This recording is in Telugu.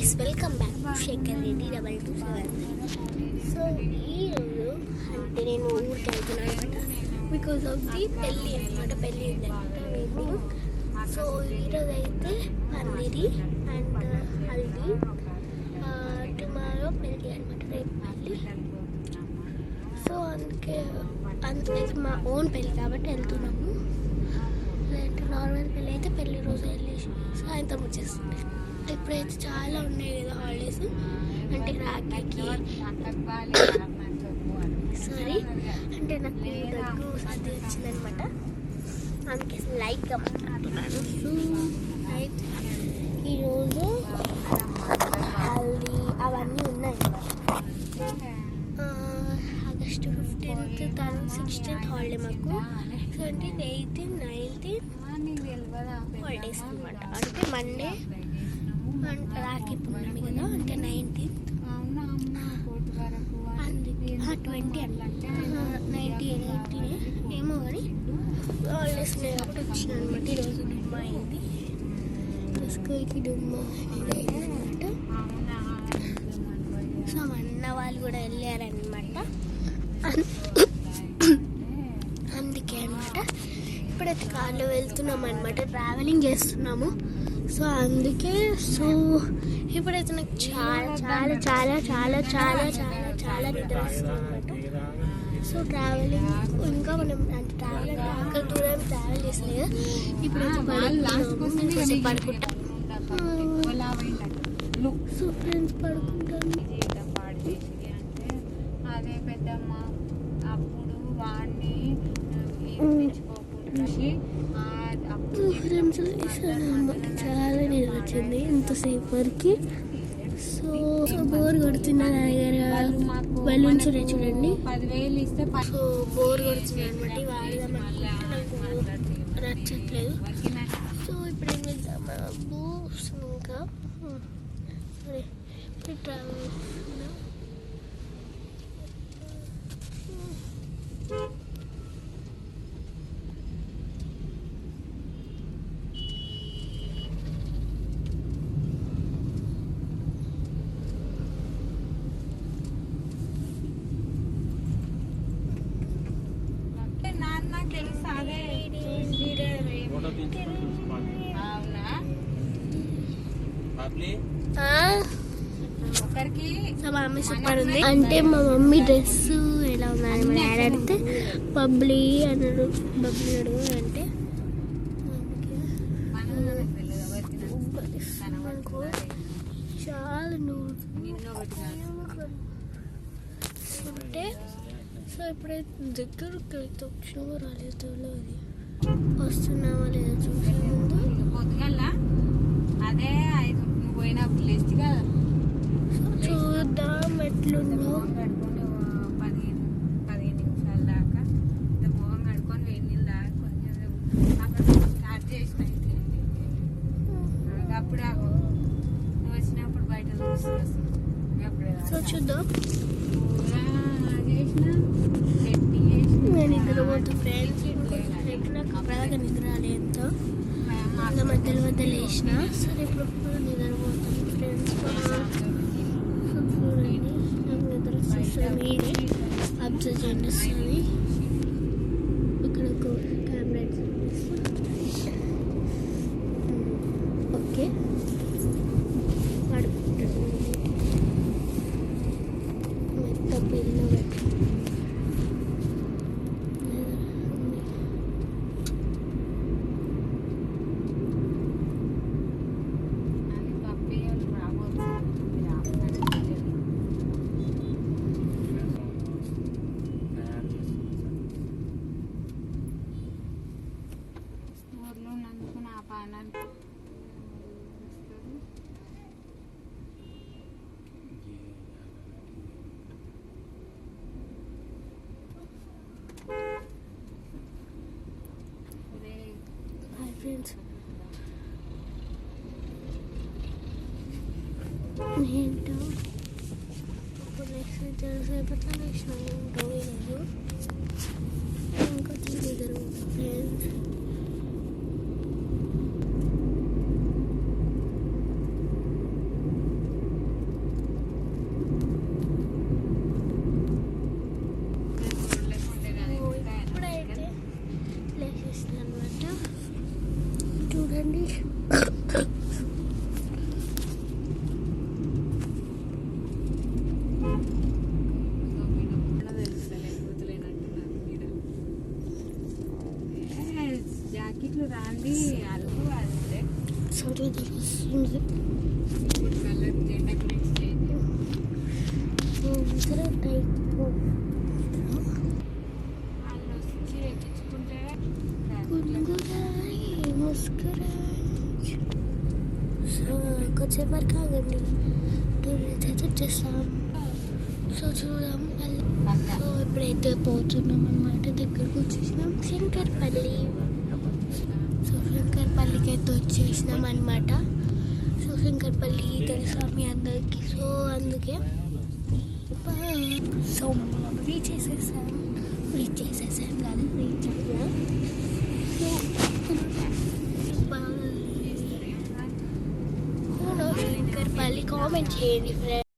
Guys, welcome back to Shekhar Reddy 227. So ఈరోజు అంటే నేను ఊరికి వెళ్తున్నాను అనమాట. బికాస్ ఆఫ్ ది పెళ్ళి అనమాట. పెళ్ళి ఉంది అనమాట ఈవినింగ్. సో ఈరోజు అయితే పందిరి అండ్ హల్దీ, టుమారో పెళ్ళి అనమాట, రేపు పెళ్ళి. సో అందుకే మా ఓన్ పెళ్ళి కాబట్టి వెళ్తున్నాము. లేదంటే నార్మల్ పెళ్ళి అయితే పెళ్ళి రోజు వెళ్ళేసి సాయంత్రం వచ్చేస్తుంది. ఇప్పుడైతే చాలా ఉన్నాయి కదా హాలిడేస్, అంటే రాఖీకి సారీ అంటే నాకు దగ్గు సర్ది వచ్చిందనమాట. అందుకే లైట్గా మాట్లాడుతున్నాను. సో అయితే ఈరోజు హల్దీ అవన్నీ ఉన్నాయి. ఆగస్టు 15th 16th హాలిడే మాకు, 17th 18th 19th హాలిడేస్ అనమాట. అంటే మండే రాఖీ పూర్ణమి కదా, అంటే 19th 20 అనమాట, 19 18 ఏమో కానీ హాలిడేస్ ఉన్నాయి కాబట్టి వచ్చిన అనమాట. ఈరోజు డుమ్మా అయింది, స్కూల్కి డుమ్మా అనేది అయింది అనమాట. సో మా అన్న వాళ్ళు కూడా వెళ్ళారనమాట. అందుకే అనమాట ఇప్పుడైతే కార్లో వెళ్తున్నాం అనమాట, ట్రావెలింగ్ చేస్తున్నాము. సో అందుకే సో ఇప్పుడైతే నాకు చాలా చాలా చాలా చాలా చాలా చాలా చాలా నిద్ర వస్తుంది అనమాట. సో ట్రావెలింగ్ ఇంకా మనం అంటే ట్రావెల్ అంటే అక్కడ దూరం ట్రావెల్ చేస్తుంది కదా. ఇప్పుడైతే పడుకుంటాం. సో ఫ్రెండ్స్ పడుకుంటాను. అదే పెద్దమ్మ అప్పుడు వాడిని చాలా నిద్ర వచ్చింది ఇంతసేపు వరకు. సో బోర్ కొడుతున్నా బలూన్స్ ఉన్నాయి చూడండి. 10,000 ఇస్తే సో బోర్ కొడుతుంది అనమాట, వాడదాం అనుకుంటే నాకు నచ్చట్లేదు. సో ఇప్పుడు ఏం చేద్దామా ఇంకా సరే ట్రావెల్ సూపర్ ఉంది. అంటే మా మమ్మీ డ్రెస్ ఎలా ఉందని మా డాడీ అడిగితే బబ్లీ అన్నాడు. బబ్లీ అడుగు అంటే చాలా అంటే సో ఇప్పుడైతే దగ్గరకు అయితే వచ్చినామో రాలేదు, అది వస్తున్నామా లేదా చూసే ముందు పొద్దుగల అదే 5 పోయినప్పుడు లేచి కదా చూద్దాం ఎట్లుందో. 15 నిమిషాల దాకా మొహం కడుక్కొని వేడి నీళ్ళు దాకా కొంచెం అక్కడ స్టార్ట్ చేసిన అయితే అప్పుడు నువ్వు వచ్చినప్పుడు బయట సో చూద్దాం. చేసిన నేను నిద్రపోతా ఫ్రెండ్స్. నాకు అప్పటిదాకా నిద్ర రాలేదు, మధ్యలో మధ్యలో వేసిన. సరే ఇప్పుడు నిద్రపోతాను ఫ్రెండ్స్. చూడండి నాకు నిద్ర వస్తుంది, మీరే అబ్జర్వ్ చేయండి వస్తుంది. ఇక్కడ ఒక కెమెరా ఓకే పడుకుంటాను. మెత్త పిల్లు ఫ్రెండ్స్. ఏంటో ఇప్పుడు నెక్స్ట్ తెలిసేపట్లో నెక్స్ట్ ఏంటో ఈరోజు ఇంకా దగ్గర ఫ్రెండ్స్. వెదర్ వస్తుంది. ఇప్పుడు కలర్ జెండా గురించి చేంజ్. ఇక్కడ టైప్ వాళ్ళు వచ్చి ఎక్కించుకుంటే గుంగురాయి ముస్కురాయి. సో కొంచెం వరకు ఆగండి, 2 minutes అయితే వచ్చేస్తాం. సో చూద్దాం. సో ఇప్పుడైతే పోతున్నాం అన్నమాట, దగ్గరకు వచ్చేసినాం శంకర్పల్లి. సో శంకర్పల్లికి అయితే వచ్చేసినాం అనమాట. సో శంకర్పల్లి తెలుసా మీ అందరికి, సో అందుకే సో రీచ్ చేసేసాం కాదు రీచ్ అయ్యా. శంకర్పల్లి కామెంట్ చేయండి ఫ్రెండ్స్.